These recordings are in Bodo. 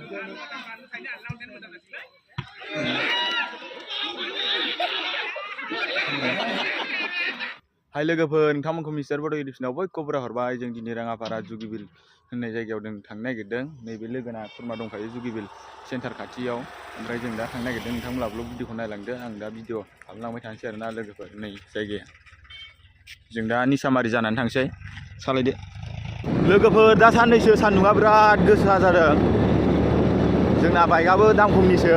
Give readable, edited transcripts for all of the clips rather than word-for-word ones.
हाय लोगोफोर नोंथांमोनखौ मिस्टार बड' इडुकेसनाव बयखौबो हरबाय जों दिनै राङापारा जुगिबिल होननाय जायगायाव जों थांनो नागिरदों नैबे लोगोना खुरमा दंखायो जुगिबिल सेन्टार खाथियाव ओमफ्राय जों दा थांनो नागिरदों नोंथांमोनहाबो भिडिअखौ नायलांदो आं दा भिडिअ खालामलांबाय थानोसै आरोना लोगोफोर नै जायगाया जों दा निसामारि जानानै थांसै सालायदो लोगोफोर दा साननैसो सान्दुङा बिराद गोसा जादों जोंना बाइकआबो दाम खमनिसो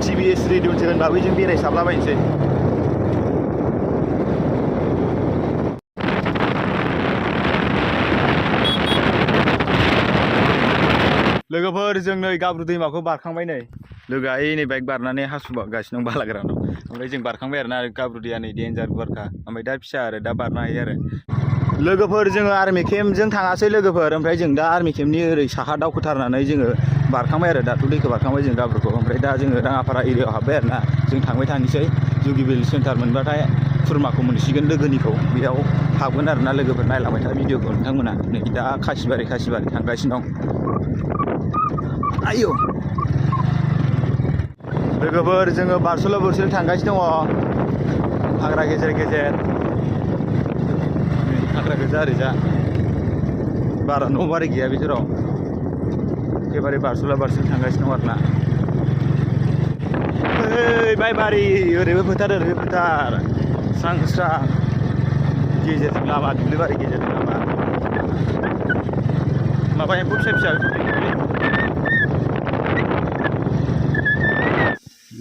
टिभिएस रेडिय'सो होनबाबो जों बेरायसाबलाबायनोसै लोगोफोर जों नै गाब्रु दैमाखौ बारखांबाय नै लोगोआ नै बाइक बारनानै हासुगासिनो दं बालाग्रानाव ओमफ्राय जों बारखांबाय आरोना गाब्रु दैया नै डेन्जार गुवारखा ओमफ्राय दा फिसा आरो दा बारनो हायो आरो लोगोफोर जोङो आर्मि केम्पजों थाङासै लोगोफोर ओमफ्राय जों दा आर्मि केम्पनि ओरै साहा दावखोथारनानै जोङो बारखांबाय आरो दाथ' दैखौ बारखांबाय जों गाब्रुखौ ओमफ्राय दा जोङो राङापारा एरियायाव हाबबाय आरोना जों थांबाय थानोसै जुगिबिल सेन्टार मोनबाथाय खुरमाखौ मोनसिगोन लोगोनिखौ बेयाव हाबगोन आरोना लोगोफोर नायलांबाय था भिडिअखौ नोंथांमोना नै दा खासिबारि थांगासिनो दं आयौ लोगोफोर जोङो बारसल थांगासिनो दङ हाग्रा गेजेर गेजेर हाग्रा गोजा ओरैजा बारा न' बारि गैया बे जेराव एखेबारे बारसल थांगासिनो दं आरोना ओइ बायबारि ओरैबो फोथार स्रां स्रां गेजेरजों लामा दुब्लिबारि गेजेरजों लामा माबा एम्फौ फिसा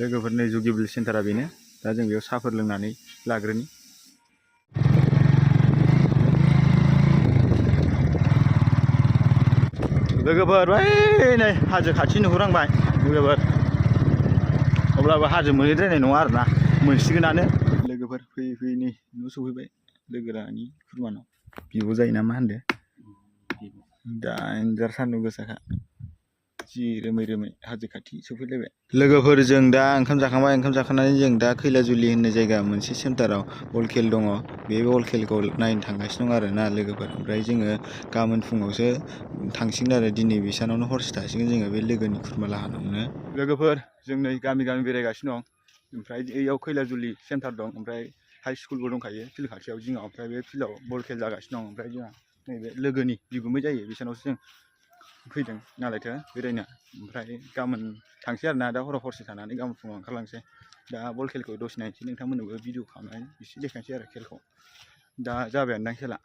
लोगोफोरनि जुगिबिल सेन्टारा बेनो दा जों बेयाव साहाफोर लोंनानै लाग्रोनि लोगोफोर बै नै हाजो खाथि नुहुरहांबाय लोगोफोर अब्लाबो हाजो मोनहैद्रायनाय नङा आरोना मोनसिगोनानो लोगोफोर फैयै नै न' सफैबाय लोगोरानि खुरमानाव बिब' जायो ना मा होनदो दा सान्दुं गोसाखा जि रोमै हाजो खाथि सफैलायबाय लोगोफोर जों दा ओंखाम जाखांबाय ओंखाम जाखांनानै जों दा खैलाजुलि होननाय जायगा मोनसे सेन्टाराव बल खेल दङ बे बल खेलखौ नायनो थांगासिनो दं आरोना लोगोफोर ओमफ्राय जोङो गाबोन फुङावसो थांसिगोन आरो दिनै बिसानावनो हरसे थासिगोन जोङो बे लोगोनि खुरमा लाहानावनो लोगोफोर जों नै गामि बेरायगासिनो दं ओमफ्राय बैयाव खैलाजुलि सेन्टार दं ओमफ्राय हाइ स्कुलबो दंखायो फिल्ड खाथियाव जिङाव ओमफ्राय बे फिल्डआव बल खेल जागासिनो दं ओमफ्राय जोंहा नैबे लोगोनि बिगुमै जायो बिसानावसो जों फैदों नालायथो बेरायनो ओमफ्राय गाबोन थांसै आरोना दा हरसे थानानै गाबोन फुङाव ओंखारलांसै दा बल खेलखौ दसे नायनोसै नोंथांमोननोबो भिडिअ खालामनानै एसे देखायनोसै आरो खेलखौ दा जाबायानो दां खेला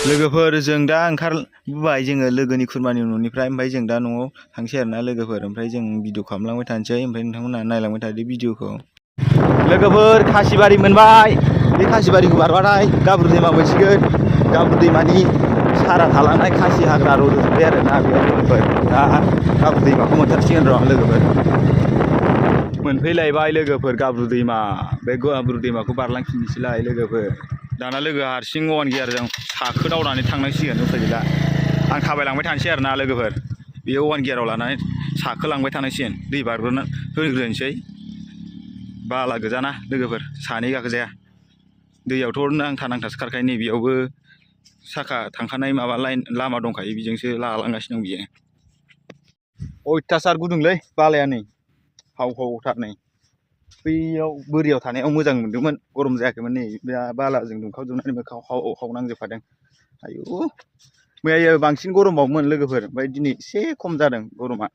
लोगोफोर जों दा ओंखारबोबाय जोङो लोगोनि खुरमानि न'निफ्राय ओमफ्राय जों दा न'आव थांसै आरोना लोगोफोर ओमफ्राय जों भिडिअ खालामलांबाय थानोसै ओमफ्राय नोंथांमोनहा नायलांबाय थादो भिडिअखौ लोगोफोर खासिबारि मोनबाय बे खासिबारिखौ बारबाथाय गाब्रु दैमा मोनसिगोन गाब्रु दैमानि सारा थालांनाय खासि हाग्रा रज'जोब्बाय आरोना बेयाव लोगोफोर दा गाब्रु दैमाखौ मोनथारसिगोन र' लोगोफोर मोनफैलायबाय लोगोफोर गाब्रु दैमा बे गाब्रु दैमाखौ बारलांफिननोसैलाय लोगोफोर दाना लोगोआ हारसिं अवान गियारजों साखो दावनानै थांनांसिगोन उफाय गैला आं थाबायलांबाय थानोसै आरोना लोगोफोर बेयो अवान गियाराव लानानै साखो लांबाय थानांसिगोन दै बारग्रोना होग्रोनोसै बाला गोजाना लोगोफोर सानै गाखोजाया दैयावथ' नांथा नांथासो खारखायो नै बेयावबो साखा थांखानाय माबा लाइन लामा दंखायो बेजोंसो लालांगासिनो दं बियो अयथासार गुदुंलै बालाया नै हाव हावथार नै बैयाव बोरियाव थानायाव मोजां मोनदोंमोन गरम जायाखैमोन नै बालाजों दुंखावजोबनानै मोखाङाव हाव नांजोबखादों आयु मैया बांसिन गरमबावमोन लोगोफोर ओमफ्राय दिनै एसे खम जादों गरमा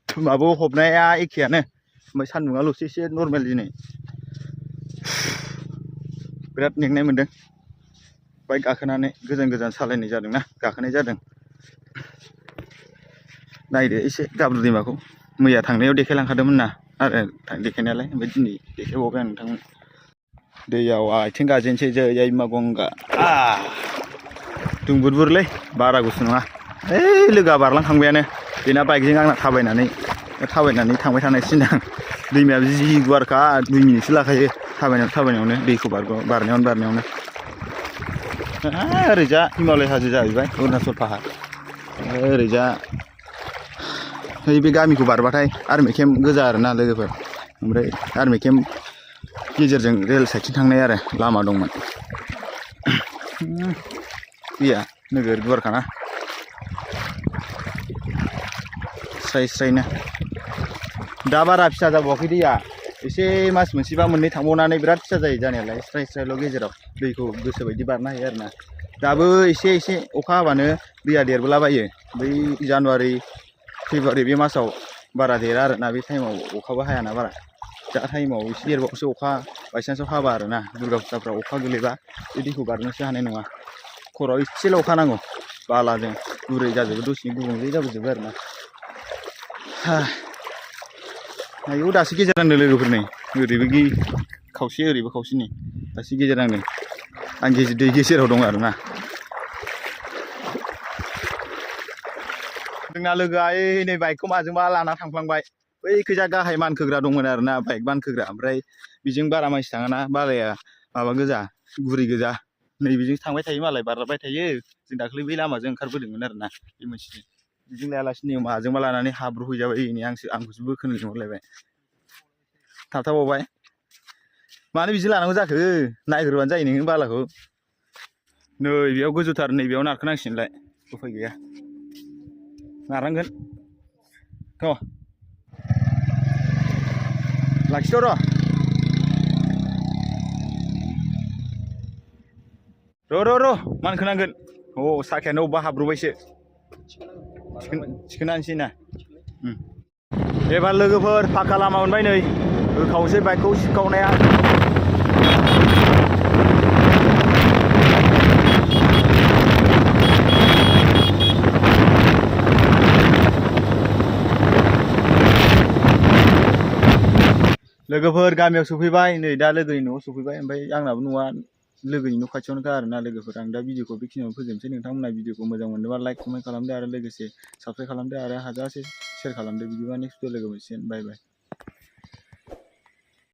माबो हबनाया एखेयानो ओमफ्राय सान्दुङाल'सो एसे नर्मेल दिनै बिराद मेंनाय मोन्दों बाइक गाखोनानै गोजान गोजान सालायनाय जादोंना गाखोनाय जादों नायदो एसे गाब्रु दैमाखौ मैया थांनायाव देखायलांखादोंमोन ना आरो देखायनायालाय ओमफ्राय दिनै देखायबावबाय आं नोंथांमोन दैयाव आथिं गाजेनसै जै मा गंगा दुंबुरबुरलै बारा गुसु नङा ओइ लोगोआ बारलांखांबायानो बेना बाइकजों आंना थाबायनानै थांबाय थानायसिन आं दैमाया जि गुवारखा 2 मिनिटसो लाखायो थाबायनायावनो दैखौ बारनायावनो ओरैजा हिमालय हाजो जाहैबाय अरुणाचल पाहार ओरैजा बे गामिखौ बारबाथाय आर्मि केम्प गोजा आरोना लोगोफोर ओमफ्राय आर्मि केम्प गेजेरजों रेल साइडथिं थांनाय आरो लामा दंमोन दैया नोगोर गुवारखाना स्राय स्रायनो दा बारा फिसा जाबावाखै दैया एसे मास मोनसेबा मोननै थांबावनानै बिराद फिसा जायो जानायालाय स्राय स्रायल' गेजेराव दैखौ गोसोबायदि बारनो हायो आरोना दाबो एसे अखा हाबानो दैया देरबोलाबायो बै जानुवारि फेब्रुवारि बे मासाव बारा देरा आरोना बे टाइमाव अखाबो हायाना बारा दा टाइमाव एसे देरबावसो अखा बायसान्सआव हाबा आरोना दुर्गा फुजाफ्राव अखा गोलैबा बे दैखौ बारनोसो हानाय नङा खर'आव एसेल' अखा नांगौ बालाजों गुरै जाजोबो दसेनो गुबुंले जाबोजोबो आरोना आयौ दासो गेजेर नांदों लोगोफोर नै ओरैबो खावसे ओरैबो खावसे नै दासो गेजेर नांदों आं दै गेजेराव दं आरोना जोंना लोगोआ नै बाइकखौ माजोंबा लाना थांफ्लांबाय बैखैजा गाहाय मानखोग्रा दंमोन आरोना बाइक मानखोग्रा ओमफ्राय बेजों बारा मानसि थाङाना बालाया माबा गोजा गुरै गोजा नै बेजों थांबाय थायो मालाय बारबाय थायो जों दाख्लै बै लामाजों ओंखारबोदोंमोन आरोना बे मोनसे बेजों लायालासिनो माजोंबा लानानै हाब्रु हैजाबाय नै आंखौसो बोखोनो लिंहरलायबाय थाबथाबावबाय मानो बिदि लानांगौ जाखो नायग्रोबानो जायो नोङो बालाखौ नै बेयाव गोजौथार नै बेयाव नारखोनांसिगोनलाय उफाय गैया नारनांगोन थ' लाखिथ' र' मानखोनांगोन अ साखायानो अबेबा हाब्रबायसो थिखोनानैसै ना एबार लोगोफोर फाखा लामा मोनबाय नै होखावसै बाइकखौ सिबखावनाया लोगोफोर गामियाव सफैबाय नै दा लोगोनि न'आव सफैबाय ओमफ्राय आंनाबो न'आ लोगोनि न' खाथियावनोखा आरोना लोगोफोर आं दा भिडिअखौ बेखिनियावनो फोजोबनोसै नोंथांमोना भिडिअखौ मोजां मोनदोंबा लाइक कमेन्ट खालामदो आरो लोगोसे साबस्क्राइब खालामदो आरो हाजासे शेयार खालामदो बिदिबा नेक्स्ट भिडिअ लोगो मोनसिगोन बाय बाय